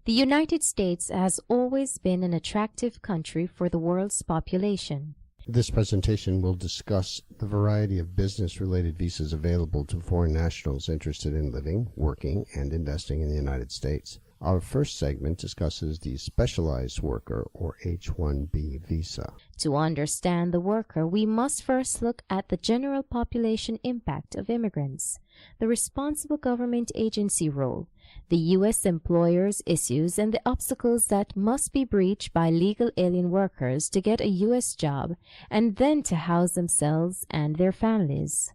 The United States has always been an attractive country for the world's population. This presentation will discuss the variety of business-related visas available to foreign nationals interested in living, working, and investing in the United States. Our first segment discusses the Specialized Worker, or H-1B visa. To understand the worker, we must first look at the general population impact of immigrants, the responsible government agency role, the U.S. employer's issues, and the obstacles that must be breached by legal alien workers to get a U.S. job and then to house themselves and their families.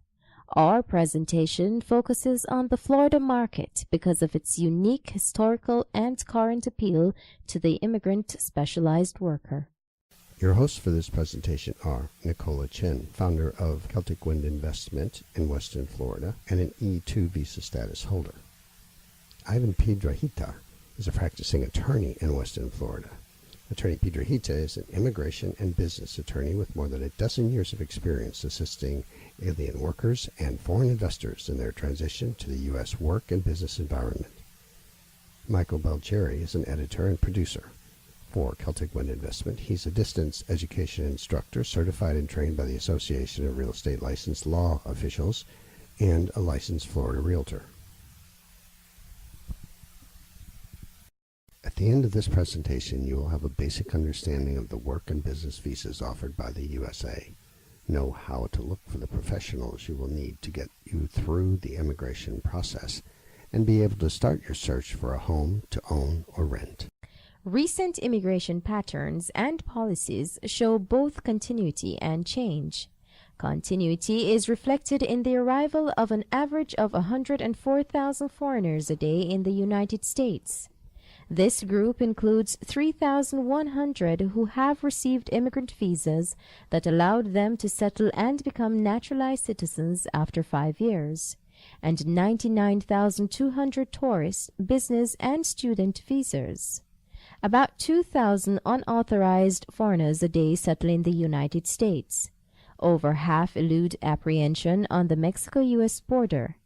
Our presentation focuses on the Florida market because of its unique historical and current appeal to the immigrant specialized worker. Your hosts for this presentation are Nicola Chin, founder of Celtic Wind Investment in Western Florida and an E-2 visa status holder. Ivan Piedrahita is a practicing attorney in Western Florida. Attorney Piedrahita is an immigration and business attorney with more than a dozen years of experience assisting alien workers and foreign investors in their transition to the U.S. work and business environment. Michael Belcheri is an editor and producer. For Celtic Wind Investment, he's a distance education instructor certified and trained by the Association of Real Estate Licensed Law Officials and a licensed Florida realtor. At the end of this presentation, you will have a basic understanding of the work and business visas offered by the USA. Know how to look for the professionals you will need to get you through the immigration process, and be able to start your search for a home to own or rent. Recent immigration patterns and policies show both continuity and change. Continuity is reflected in the arrival of an average of 104,000 foreigners a day in the United States. This group includes 3,100 who have received immigrant visas that allowed them to settle and become naturalized citizens after 5 years, and 99,200 tourist, business, and student visas. About 2,000 unauthorized foreigners a day settle in the United States. Over half elude apprehension on the Mexico-U.S. border.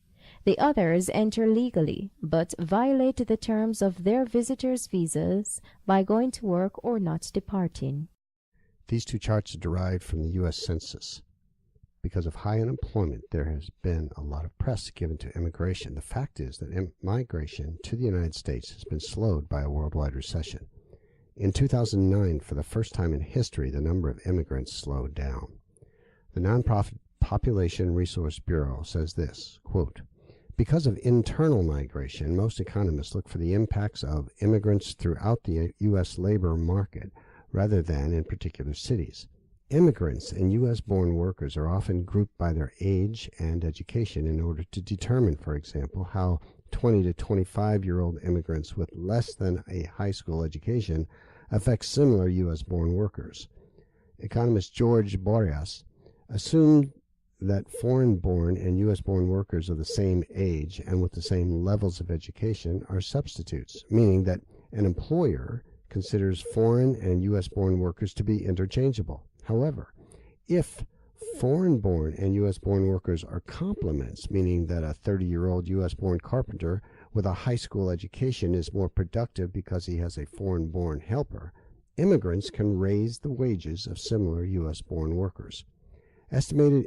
The others enter legally, but violate the terms of their visitors' visas by going to work or not departing. These two charts are derived from the U.S. Census. Because of high unemployment, there has been a lot of press given to immigration. The fact is that migration to the United States has been slowed by a worldwide recession. In 2009, for the first time in history, the number of immigrants slowed down. The nonprofit Population Resource Bureau says this, quote, "Because of internal migration, most economists look for the impacts of immigrants throughout the U.S. labor market rather than in particular cities. Immigrants and U.S.-born workers are often grouped by their age and education in order to determine, for example, how 20 to 25-year-old immigrants with less than a high school education affect similar U.S.-born workers. Economist George Boreas assumed that foreign-born and U.S.-born workers of the same age and with the same levels of education are substitutes, meaning that an employer considers foreign and U.S.-born workers to be interchangeable. However, if foreign-born and U.S.-born workers are complements, meaning that a 30-year-old U.S.-born carpenter with a high school education is more productive because he has a foreign-born helper, immigrants can raise the wages of similar U.S.-born workers. Estimated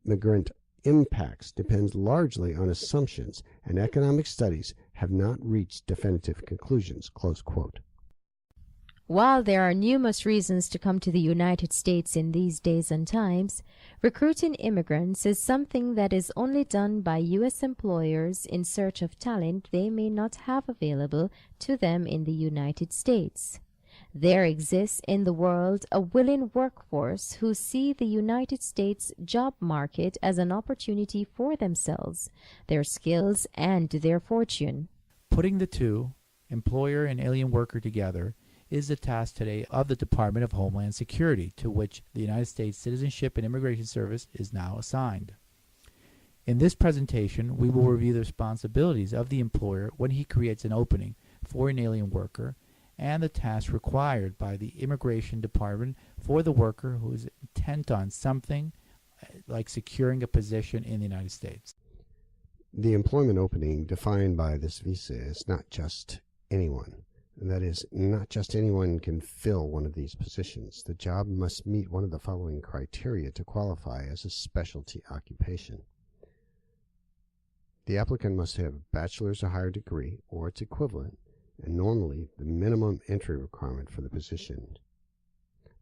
immigrant impacts depends largely on assumptions, and economic studies have not reached definitive conclusions." Close quote. While there are numerous reasons to come to the United States in these days and times, recruiting immigrants is something that is only done by U.S. employers in search of talent they may not have available to them in the United States. There exists in the world a willing workforce who see the United States job market as an opportunity for themselves, their skills, and their fortune. Putting the two, employer and alien worker, together is the task today of the Department of Homeland Security, to which the United States Citizenship and Immigration Service is now assigned. In this presentation, we will review the responsibilities of the employer when he creates an opening for an alien worker, and the tasks required by the Immigration Department for the worker who is intent on something like securing a position in the United States. The employment opening defined by this visa is not just anyone. And that is, not just anyone can fill one of these positions. The job must meet one of the following criteria to qualify as a specialty occupation. The applicant must have a bachelor's or higher degree or its equivalent, and normally the minimum entry requirement for the position.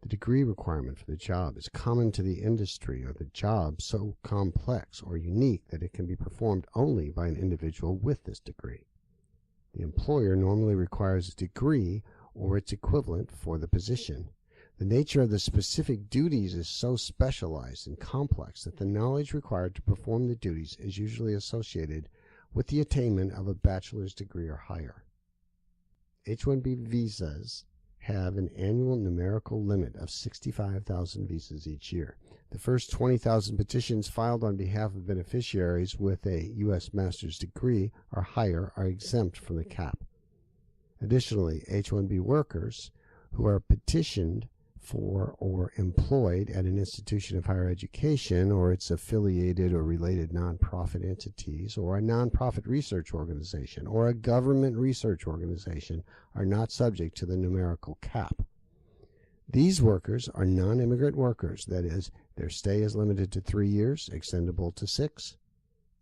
The degree requirement for the job is common to the industry, or the job so complex or unique that it can be performed only by an individual with this degree. The employer normally requires a degree or its equivalent for the position. The nature of the specific duties is so specialized and complex that the knowledge required to perform the duties is usually associated with the attainment of a bachelor's degree or higher. H-1B visas have an annual numerical limit of 65,000 visas each year. The first 20,000 petitions filed on behalf of beneficiaries with a U.S. master's degree or higher are exempt from the cap. Additionally, H-1B workers who are petitioned for or employed at an institution of higher education or its affiliated or related nonprofit entities or a nonprofit research organization or a government research organization are not subject to the numerical cap. These workers are non-immigrant workers, that is, their stay is limited to 3 years, extendable to 6.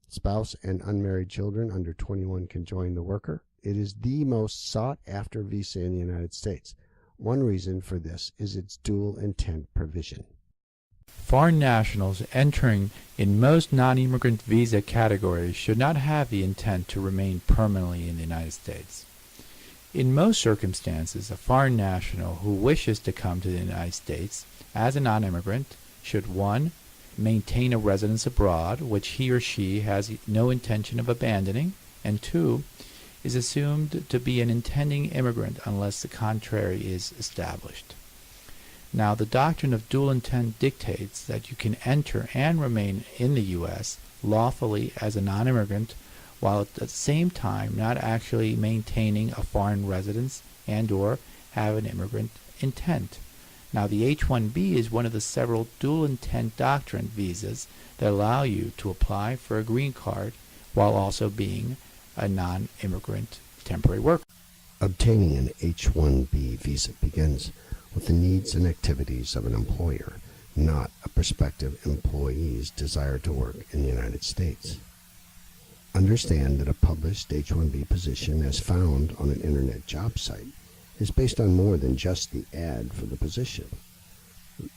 Spouse and unmarried children under 21 can join the worker. It is the most sought-after visa in the United States. One reason for this is its dual intent provision. Foreign nationals entering in most non-immigrant visa categories should not have the intent to remain permanently in the United States. In most circumstances, a foreign national who wishes to come to the United States as a non-immigrant should 1. Maintain a residence abroad, which he or she has no intention of abandoning, and 2. Is assumed to be an intending immigrant unless the contrary is established. Now, the doctrine of dual intent dictates that you can enter and remain in the U.S. lawfully as a non-immigrant while at the same time not actually maintaining a foreign residence and or have an immigrant intent. Now, the H-1B is one of the several dual intent doctrine visas that allow you to apply for a green card while also being a non-immigrant temporary worker. Obtaining an H-1B visa begins with the needs and activities of an employer, not a prospective employee's desire to work in the United States. Understand that a published H-1B position as found on an internet job site is based on more than just the ad for the position.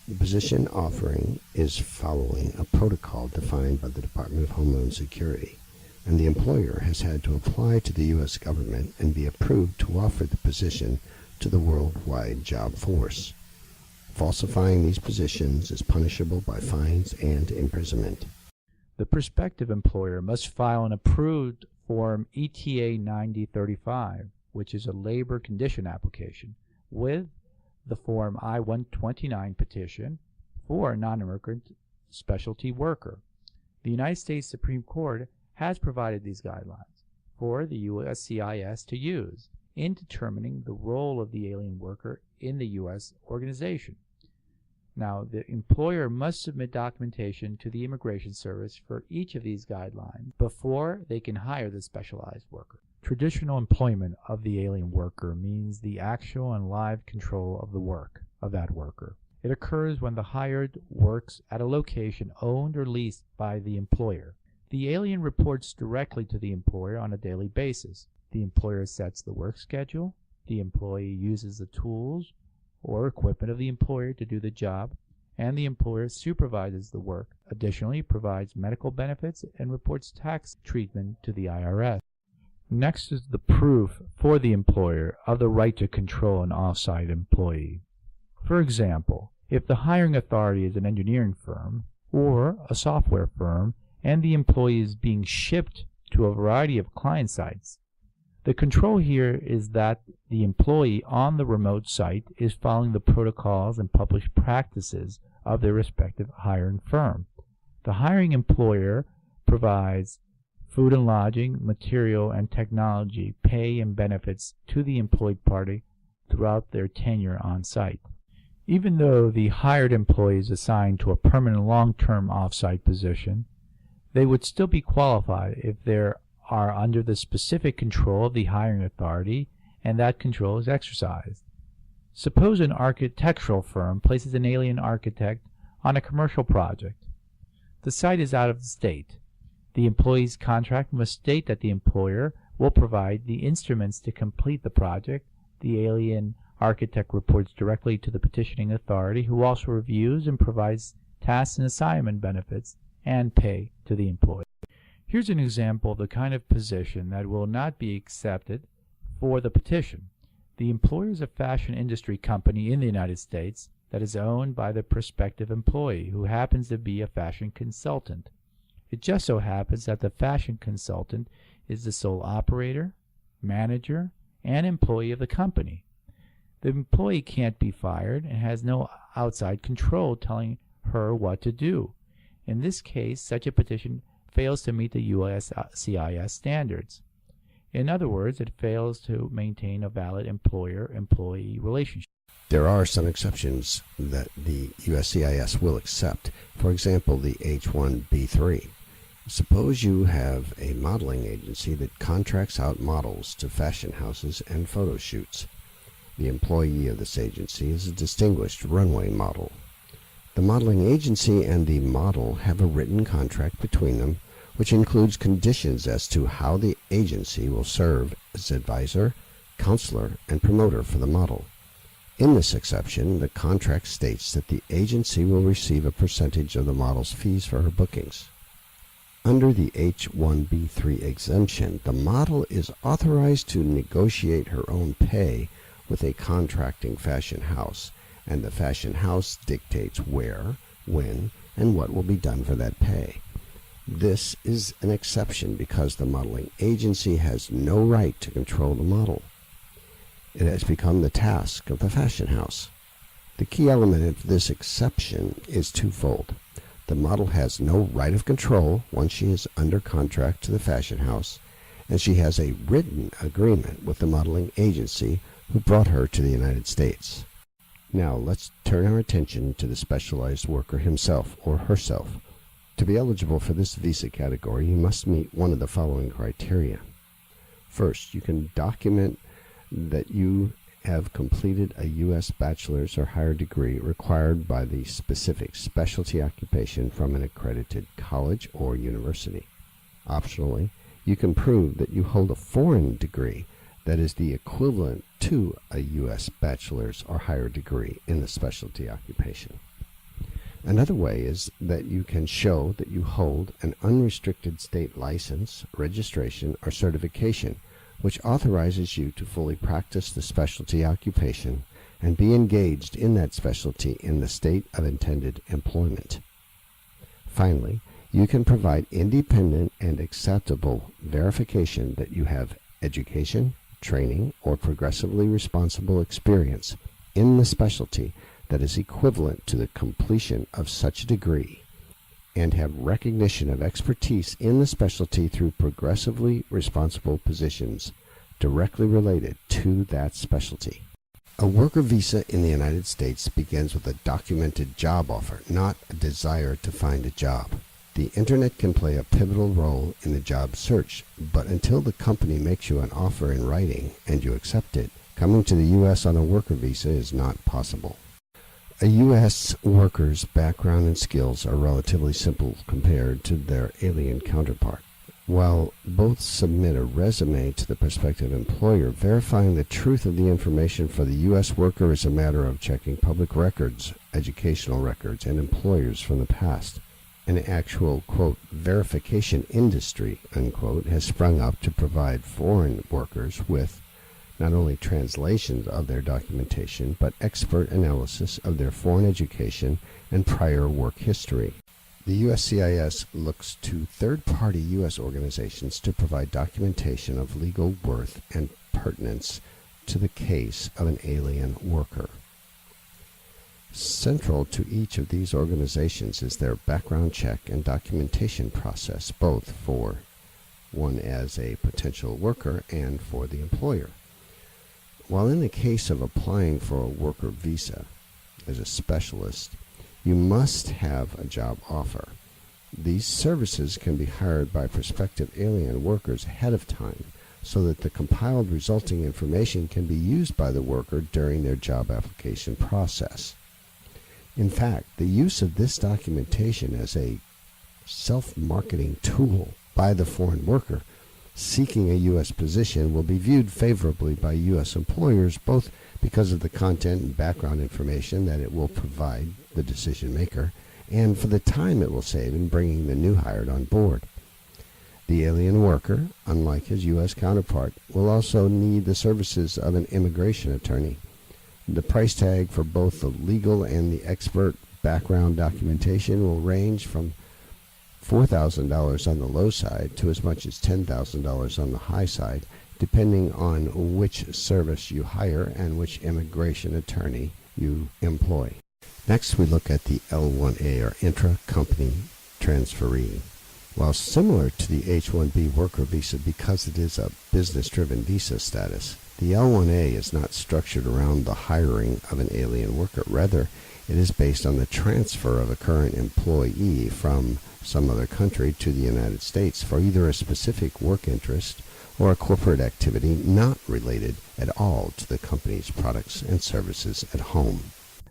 The position offering is following a protocol defined by the Department of Homeland Security, and the employer has had to apply to the U.S. government and be approved to offer the position to the worldwide job force. Falsifying these positions is punishable by fines and imprisonment. The prospective employer must file an approved Form ETA 9035, which is a labor condition application, with the Form I-129 petition for a non-immigrant specialty worker. The United States Supreme Court has provided these guidelines for the USCIS to use in determining the role of the alien worker in the U.S. organization. Now, the employer must submit documentation to the Immigration Service for each of these guidelines before they can hire the specialized worker. Traditional employment of the alien worker means the actual and live control of the work of that worker. It occurs when the hired works at a location owned or leased by the employer. The alien reports directly to the employer on a daily basis. The employer sets the work schedule. The employee uses the tools or equipment of the employer to do the job, and the employer supervises the work. Additionally, provides medical benefits and reports tax treatment to the IRS. Next is the proof for the employer of the right to control an off-site employee. For example, if the hiring authority is an engineering firm or a software firm, and the employee is being shipped to a variety of client sites, the control here is that the employee on the remote site is following the protocols and published practices of their respective hiring firm. The hiring employer provides food and lodging, material and technology, pay and benefits to the employed party throughout their tenure on site. Even though the hired employee is assigned to a permanent long-term off-site position, they would still be qualified if they are under the specific control of the hiring authority and that control is exercised. Suppose an architectural firm places an alien architect on a commercial project. The site is out of the state. The employee's contract must state that the employer will provide the instruments to complete the project. The alien architect reports directly to the petitioning authority, who also reviews and provides tasks and assignment benefits and pay to the employee. Here's an example of the kind of position that will not be accepted for the petition. The employer is a fashion industry company in the United States that is owned by the prospective employee, who happens to be a fashion consultant. It just so happens that the fashion consultant is the sole operator, manager, and employee of the company. The employee can't be fired and has no outside control telling her what to do. In this case, such a petition fails to meet the USCIS standards. In other words, it fails to maintain a valid employer-employee relationship. There are some exceptions that the USCIS will accept. For example, the H-1B3. Suppose you have a modeling agency that contracts out models to fashion houses and photo shoots. The employee of this agency is a distinguished runway model. The modeling agency and the model have a written contract between them, which includes conditions as to how the agency will serve as advisor, counselor, and promoter for the model. In this exception, the contract states that the agency will receive a percentage of the model's fees for her bookings. Under the H-1B3 exemption, the model is authorized to negotiate her own pay with a contracting fashion house, and the fashion house dictates where, when, and what will be done for that pay. This is an exception because the modeling agency has no right to control the model. It has become the task of the fashion house. The key element of this exception is twofold. The model has no right of control once she is under contract to the fashion house, and she has a written agreement with the modeling agency who brought her to the United States. Now let's turn our attention to the specialized worker himself or herself. To be eligible for this visa category, you must meet one of the following criteria. First, you can document that you have completed a U.S. bachelor's or higher degree required by the specific specialty occupation from an accredited college or university. Optionally, you can prove that you hold a foreign degree that is the equivalent to a U.S. bachelor's or higher degree in the specialty occupation. Another way is that you can show that you hold an unrestricted state license, registration, or certification which authorizes you to fully practice the specialty occupation and be engaged in that specialty in the state of intended employment. Finally, you can provide independent and acceptable verification that you have education, training, or progressively responsible experience in the specialty that is equivalent to the completion of such a degree, and have recognition of expertise in the specialty through progressively responsible positions directly related to that specialty. A worker visa in the United States begins with a documented job offer, not a desire to find a job. The Internet can play a pivotal role in the job search, but until the company makes you an offer in writing and you accept it, coming to the U.S. on a worker visa is not possible. A U.S. worker's background and skills are relatively simple compared to their alien counterpart. While both submit a resume to the prospective employer, verifying the truth of the information for the U.S. worker is a matter of checking public records, educational records, and employers from the past. An actual, quote, verification industry, unquote, has sprung up to provide foreign workers with not only translations of their documentation, but expert analysis of their foreign education and prior work history. The USCIS looks to third-party U.S. organizations to provide documentation of legal worth and pertinence to the case of an alien worker. Central to each of these organizations is their background check and documentation process, both for one as a potential worker and for the employer. While in the case of applying for a worker visa as a specialist, you must have a job offer. These services can be hired by prospective alien workers ahead of time so that the compiled resulting information can be used by the worker during their job application process. In fact, the use of this documentation as a self-marketing tool by the foreign worker seeking a U.S. position will be viewed favorably by U.S. employers, both because of the content and background information that it will provide the decision maker, and for the time it will save in bringing the new hire on board. The alien worker, unlike his U.S. counterpart, will also need the services of an immigration attorney. The price tag for both the legal and the expert background documentation will range from $4,000 on the low side to as much as $10,000 on the high side, depending on which service you hire and which immigration attorney you employ. Next, we look at the L1A, or intra-company transferee. While similar to the H-1B worker visa because it is a business-driven visa status, the L1A is not structured around the hiring of an alien worker. Rather, it is based on the transfer of a current employee from some other country to the United States for either a specific work interest or a corporate activity not related at all to the company's products and services at home.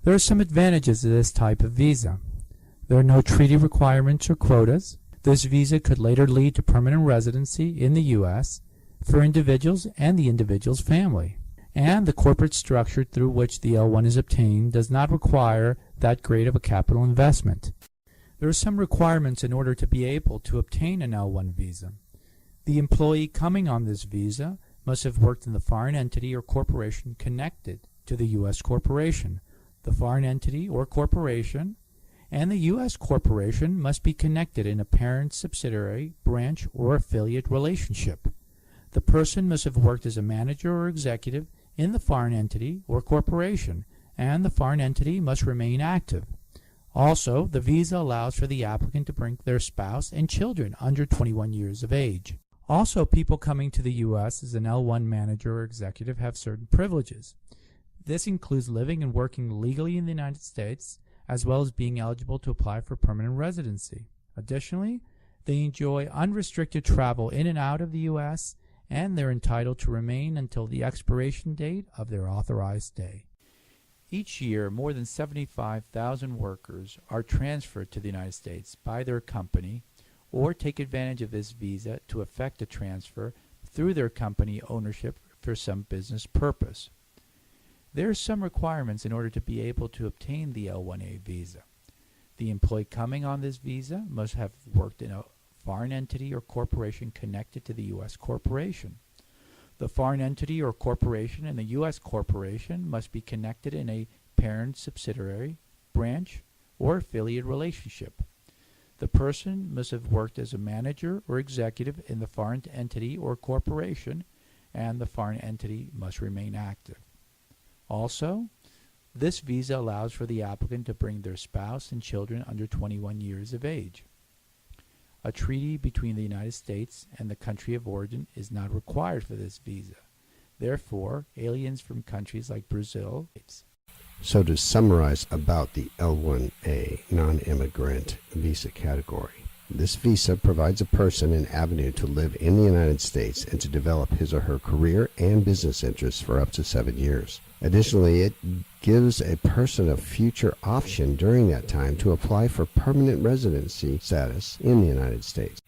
There are some advantages to this type of visa. There are no treaty requirements or quotas. This visa could later lead to permanent residency in the U.S. for individuals and the individual's family. And the corporate structure through which the L1 is obtained does not require that great of a capital investment. There are some requirements in order to be able to obtain an L1 visa. The employee coming on this visa must have worked in the foreign entity or corporation connected to the U.S. corporation. The foreign entity or corporation and the U.S. corporation must be connected in a parent, subsidiary, branch, or affiliate relationship. The person must have worked as a manager or executive in the foreign entity or corporation, and the foreign entity must remain active. Also, the visa allows for the applicant to bring their spouse and children under 21 years of age. Also, people coming to the U.S. as an L1 manager or executive have certain privileges. This includes living and working legally in the United States, as well as being eligible to apply for permanent residency. Additionally, they enjoy unrestricted travel in and out of the U.S., and they're entitled to remain until the expiration date of their authorized stay. Each year, more than 75,000 workers are transferred to the United States by their company or take advantage of this visa to effect a transfer through their company ownership for some business purpose. There are some requirements in order to be able to obtain the L1A visa. The employee coming on this visa must have worked in a foreign entity or corporation connected to the U.S. corporation. The foreign entity or corporation and the U.S. corporation must be connected in a parent, subsidiary, branch, or affiliate relationship. The person must have worked as a manager or executive in the foreign entity or corporation, and the foreign entity must remain active. Also, this visa allows for the applicant to bring their spouse and children under 21 years of age. A treaty between the United States and the country of origin is not required for this visa. Therefore, aliens from countries like Brazil. So to summarize about the L1A non-immigrant visa category, this visa provides a person an avenue to live in the United States and to develop his or her career and business interests for up to 7 years. Additionally, it gives a person a future option during that time to apply for permanent residency status in the United States.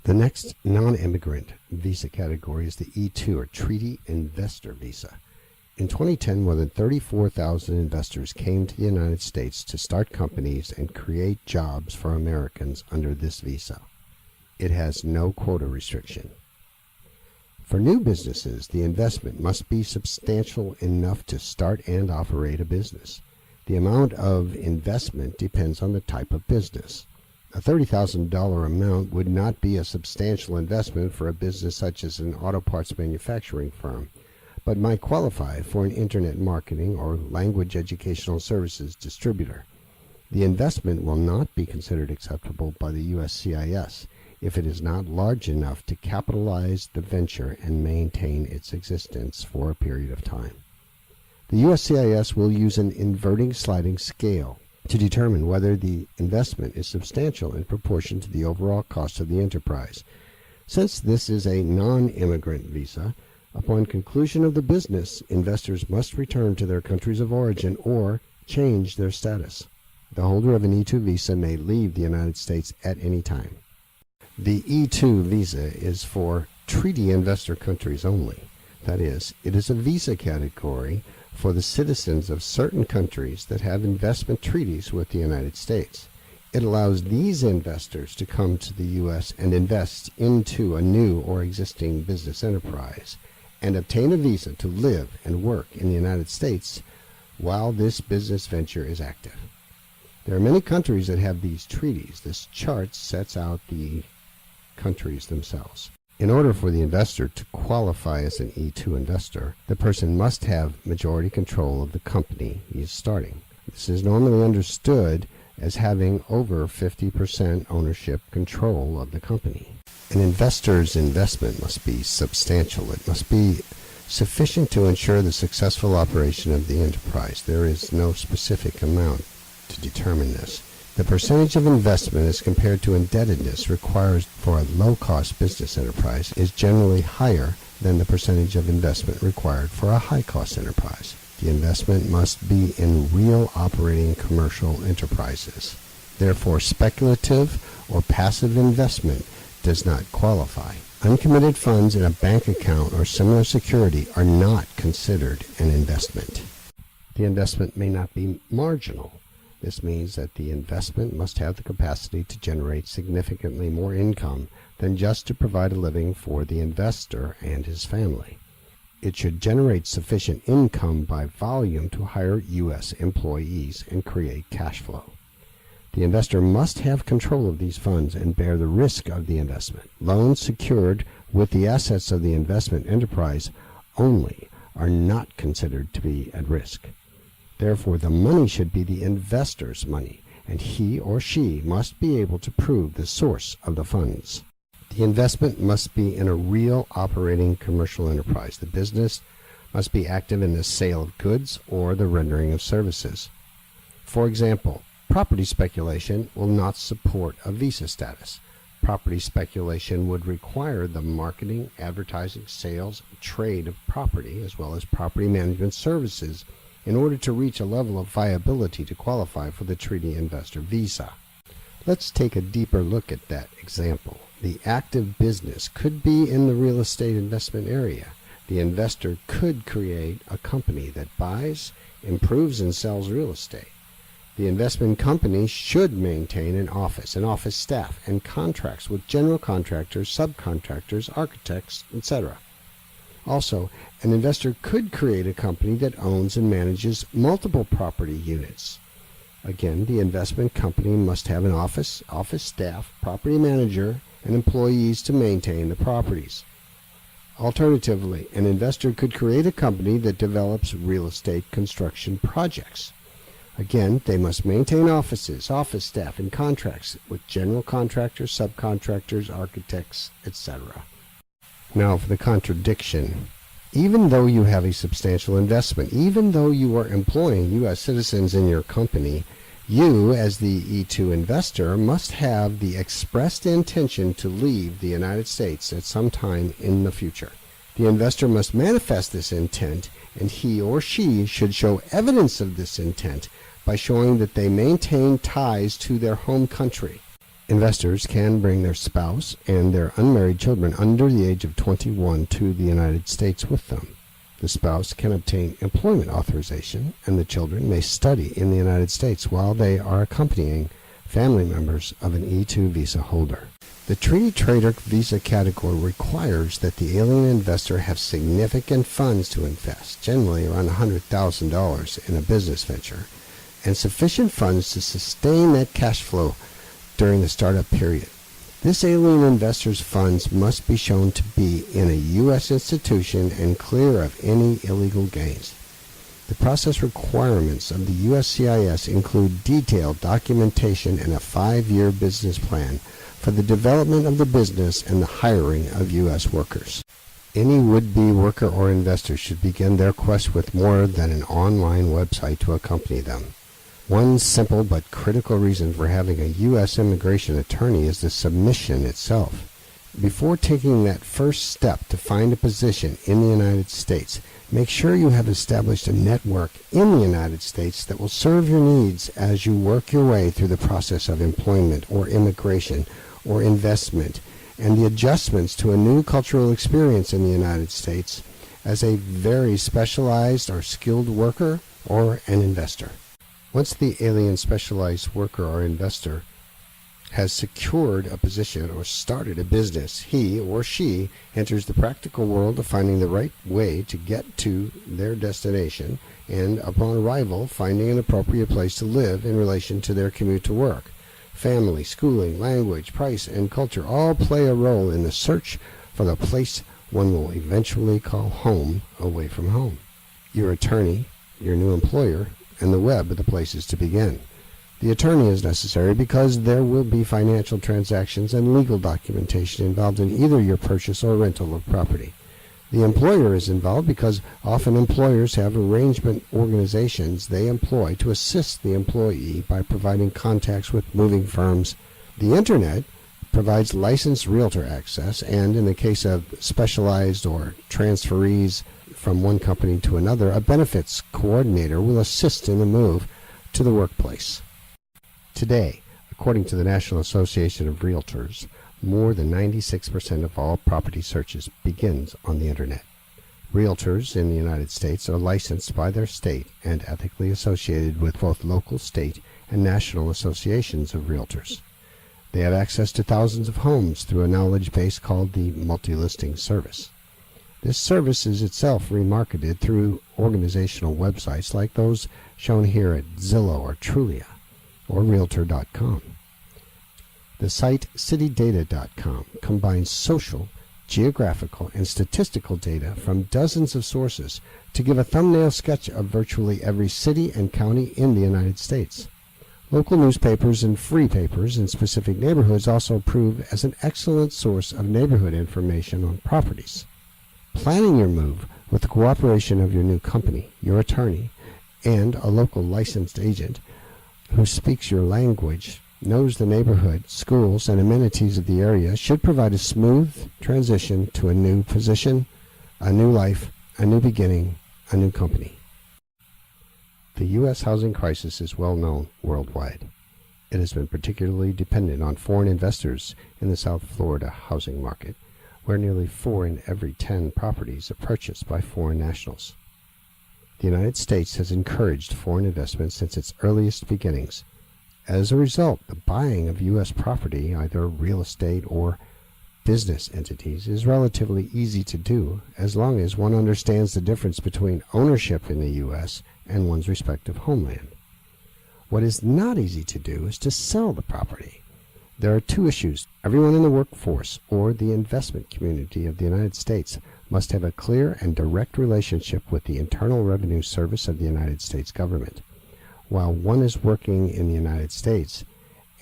The next non-immigrant visa category is the E2, or Treaty Investor Visa. In 2010, more than 34,000 investors came to the United States to start companies and create jobs for Americans under this visa. It has no quota restriction. For new businesses, the investment must be substantial enough to start and operate a business. The amount of investment depends on the type of business. A $30,000 amount would not be a substantial investment for a business such as an auto parts manufacturing firm, but might qualify for an internet marketing or language educational services distributor. The investment will not be considered acceptable by the USCIS if it is not large enough to capitalize the venture and maintain its existence for a period of time. The USCIS will use an inverting sliding scale to determine whether the investment is substantial in proportion to the overall cost of the enterprise. Since this is a non-immigrant visa, upon conclusion of the business, investors must return to their countries of origin or change their status. The holder of an E-2 visa may leave the United States at any time. The E-2 visa is for treaty investor countries only. That is, it is a visa category for the citizens of certain countries that have investment treaties with the United States. It allows these investors to come to the U.S. and invest into a new or existing business enterprise and obtain a visa to live and work in the United States while this business venture is active. There are many countries that have these treaties. This chart sets out the countries themselves. In order for the investor to qualify as an E-2 investor, the person must have majority control of the company he is starting. This is normally understood as having over 50% ownership control of the company. An investor's investment must be substantial. It must be sufficient to ensure the successful operation of the enterprise. There is no specific amount to determine this. The percentage of investment as compared to indebtedness required for a low-cost business enterprise is generally higher than the percentage of investment required for a high-cost enterprise. The investment must be in real operating commercial enterprises. Therefore, speculative or passive investment does not qualify. Uncommitted funds in a bank account or similar security are not considered an investment. The investment may not be marginal. This means that the investment must have the capacity to generate significantly more income than just to provide a living for the investor and his family. It should generate sufficient income by volume to hire U.S. employees and create cash flow. The investor must have control of these funds and bear the risk of the investment. Loans secured with the assets of the investment enterprise only are not considered to be at risk. Therefore, the money should be the investor's money, and he or she must be able to prove the source of the funds. The investment must be in a real operating commercial enterprise. The business must be active in the sale of goods or the rendering of services. For example, property speculation will not support a visa status. Property speculation would require the marketing, advertising, sales, trade of property, as well as property management services in order to reach a level of viability to qualify for the treaty investor visa. Let's take a deeper look at that example. The active business could be in the real estate investment area. The investor could create a company that buys, improves, and sells real estate. The investment company should maintain an office staff, and contracts with general contractors, subcontractors, architects, etc. Also, an investor could create a company that owns and manages multiple property units. Again, the investment company must have an office staff, property manager, and employees to maintain the properties. Alternatively, an investor could create a company that develops real estate construction projects. Again, they must maintain offices, office staff, and contracts with general contractors, subcontractors, architects, etc. Now for the contradiction. Even though you have a substantial investment, even though you are employing U.S. citizens in your company, you, as the E-2 investor, must have the expressed intention to leave the United States at some time in the future. The investor must manifest this intent, and he or she should show evidence of this intent by showing that they maintain ties to their home country. Investors can bring their spouse and their unmarried children under the age of 21 to the United States with them. The spouse can obtain employment authorization, and the children may study in the United States while they are accompanying family members of an E-2 visa holder. The treaty trader visa category requires that the alien investor have significant funds to invest, generally around $100,000 in a business venture, and sufficient funds to sustain that cash flow during the startup period. This alien investor's funds must be shown to be in a U.S. institution and clear of any illegal gains. The process requirements of the USCIS include detailed documentation and a 5-year business plan for the development of the business and the hiring of U.S. workers. Any would-be worker or investor should begin their quest with more than an online website to accompany them. One simple but critical reason for having a U.S. immigration attorney is the submission itself. Before taking that first step to find a position in the United States, make sure you have established a network in the United States that will serve your needs as you work your way through the process of employment or immigration or investment and the adjustments to a new cultural experience in the United States as a very specialized or skilled worker or an investor. Once the alien specialized worker or investor has secured a position or started a business, he or she enters the practical world of finding the right way to get to their destination and, upon arrival, finding an appropriate place to live in relation to their commute to work. Family, schooling, language, price, and culture all play a role in the search for the place one will eventually call home away from home. Your attorney, your new employer, and the web are the places to begin. The attorney is necessary because there will be financial transactions and legal documentation involved in either your purchase or rental of property. The employer is involved because often employers have arrangement organizations they employ to assist the employee by providing contacts with moving firms. The Internet provides licensed realtor access, and in the case of specialized or transferees from one company to another, a benefits coordinator will assist in the move to the workplace. Today, according to the National Association of Realtors, more than 96% of all property searches begins on the Internet. Realtors in the United States are licensed by their state and ethically associated with both local, state, and national associations of realtors. They have access to thousands of homes through a knowledge base called the multi-listing service. This service is itself remarketed through organizational websites like those shown here at Zillow or Trulia or Realtor.com. The site CityData.com combines social, geographical, and statistical data from dozens of sources to give a thumbnail sketch of virtually every city and county in the United States. Local newspapers and free papers in specific neighborhoods also prove as an excellent source of neighborhood information on properties. Planning your move with the cooperation of your new company, your attorney, and a local licensed agent who speaks your language, knows the neighborhood, schools, and amenities of the area should provide a smooth transition to a new position, a new life, a new beginning, a new company. The U.S. housing crisis is well known worldwide. It has been particularly dependent on foreign investors in the South Florida housing market, where nearly 4 in every 10 properties are purchased by foreign nationals. The United States has encouraged foreign investment since its earliest beginnings. As a result, the buying of U.S. property, either real estate or business entities, is relatively easy to do as long as one understands the difference between ownership in the U.S. and one's respective homeland. What is not easy to do is to sell the property. There are 2 issues. Everyone in the workforce or the investment community of the United States must have a clear and direct relationship with the Internal Revenue Service of the United States government while one is working in the United States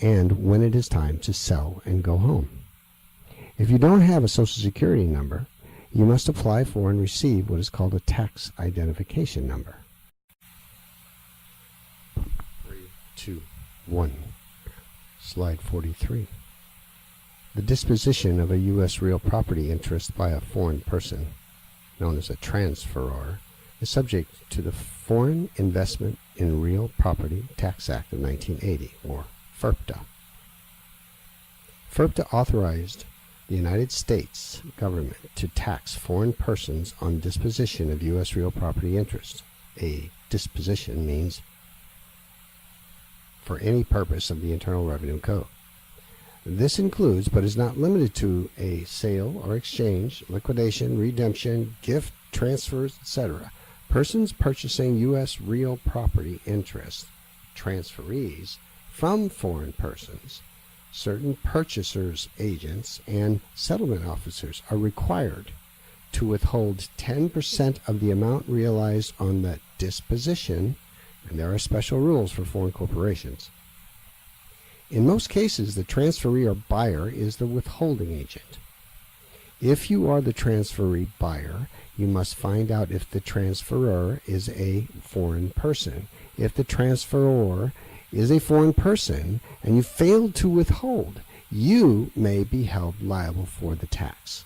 and when it is time to sell and go home. If you don't have a Social Security number, you must apply for and receive what is called a tax identification number. 3, 2, 1. Slide 43. The disposition of a U.S. real property interest by a foreign person, known as a transferor, is subject to the Foreign Investment in Real Property Tax Act of 1980, or FIRPTA. FIRPTA authorized the United States government to tax foreign persons on disposition of U.S. real property interest. A disposition means for any purpose of the Internal Revenue Code. This includes, but is not limited to, a sale or exchange, liquidation, redemption, gift, transfers, etc. Persons purchasing U.S. real property interest, transferees, from foreign persons, certain purchasers, agents, and settlement officers are required to withhold 10% of the amount realized on that disposition, and there are special rules for foreign corporations. In most cases, the transferee or buyer is the withholding agent. If you are the transferee buyer, you must find out if the transferor is a foreign person. If the transferor is a foreign person and you fail to withhold, you may be held liable for the tax.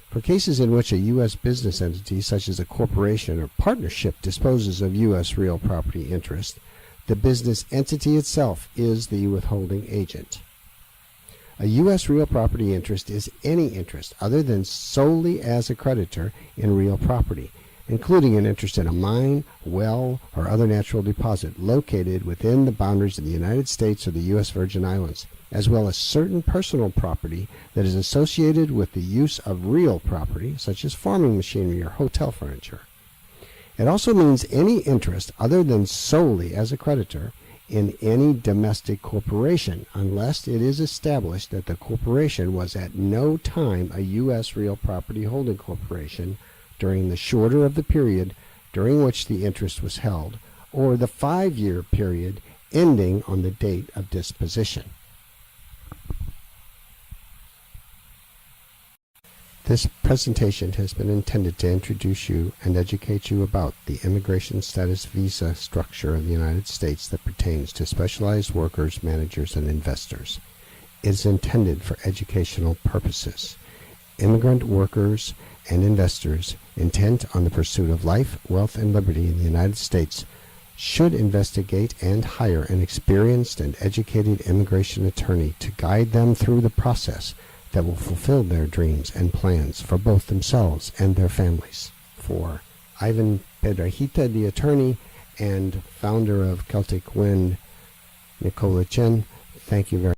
For cases in which a U.S. business entity, such as a corporation or partnership, disposes of U.S. real property interest, the business entity itself is the withholding agent. A U.S. real property interest is any interest other than solely as a creditor in real property, including an interest in a mine, well, or other natural deposit located within the boundaries of the United States or the U.S. Virgin Islands, as well as certain personal property that is associated with the use of real property, such as farming machinery or hotel furniture. It also means any interest other than solely as a creditor in any domestic corporation, unless it is established that the corporation was at no time a U.S. real property holding corporation during the shorter of the period during which the interest was held, or the 5-year period ending on the date of disposition. This presentation has been intended to introduce you and educate you about the immigration status visa structure of the United States that pertains to specialized workers, managers, and investors. It is intended for educational purposes. Immigrant workers and investors intent on the pursuit of life, wealth, and liberty in the United States should investigate and hire an experienced and educated immigration attorney to guide them through the process that will fulfill their dreams and plans for both themselves and their families. For Ivan Pedrahita, the attorney and founder of Celtic Wind, Nicola Chen, thank you very much.